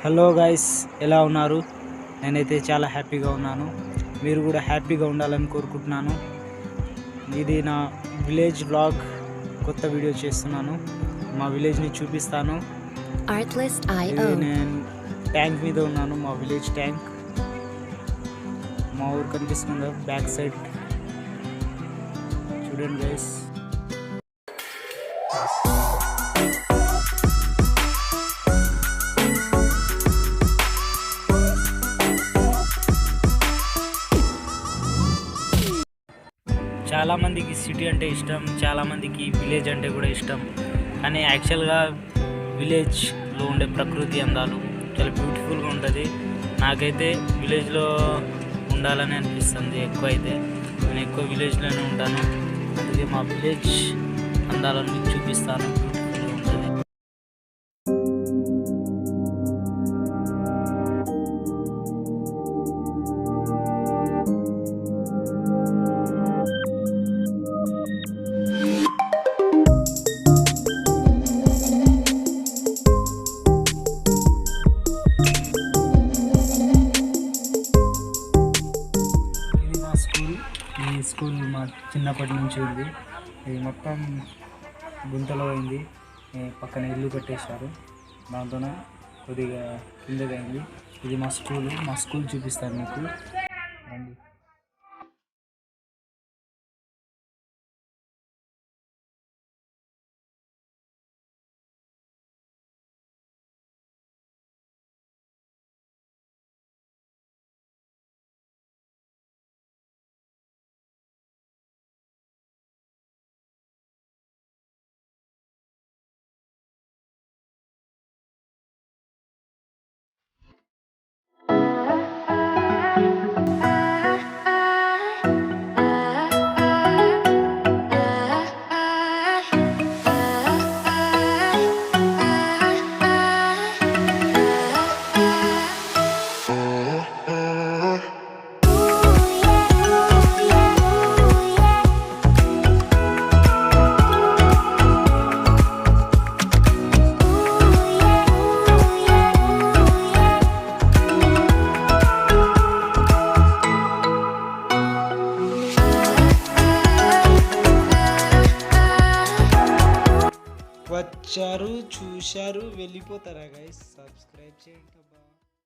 Hello guys, ఎలా ఉన్నారు? నేనైతే చాలా హ్యాపీగా ఉన్నాను. మీరు కూడా హ్యాపీగా ఉండాలని కోరుకుంటున్నాను. ఇది నా విలేజ్ వ్లాగ్, కొత్త వీడియో చేస్తున్నాను. మా విలేజ్ని చూపిస్తాను. నేను ట్యాంక్ మీద ఉన్నాను, మా విలేజ్ ట్యాంక్. మా ఊరు కనిపిస్తుంది బ్యాక్ సైడ్, చూడండి గైస్. చాలామందికి సిటీ అంటే ఇష్టం, చాలామందికి విలేజ్ అంటే కూడా ఇష్టం. కానీ యాక్చువల్గా విలేజ్లో ఉండే ప్రకృతి అందాలు చాలా బ్యూటిఫుల్గా ఉంటుంది. నాకైతే విలేజ్లో ఉండాలని అనిపిస్తుంది. నేను ఎక్కువ విలేజ్లోనే ఉంటాను. అందుకే మా విలేజ్ అందాలను మీకు చూపిస్తాను. బ్యూటిఫుల్గా ఉంటుంది. ఈ స్కూల్ మా చిన్నప్పటి నుంచి ఉంది. ఇది మొత్తం గుంతలో అయింది. పక్కన ఇల్లు కట్టేశారు, దాంతో కొద్దిగా కిందగా అయింది. ఇది మా స్కూల్ చూపిస్తాను మీకు. రండి. వచ్చారు, చూశారు, వెళ్ళిపోతారా గైస్? సబ్స్క్రైబ్ చేయండి.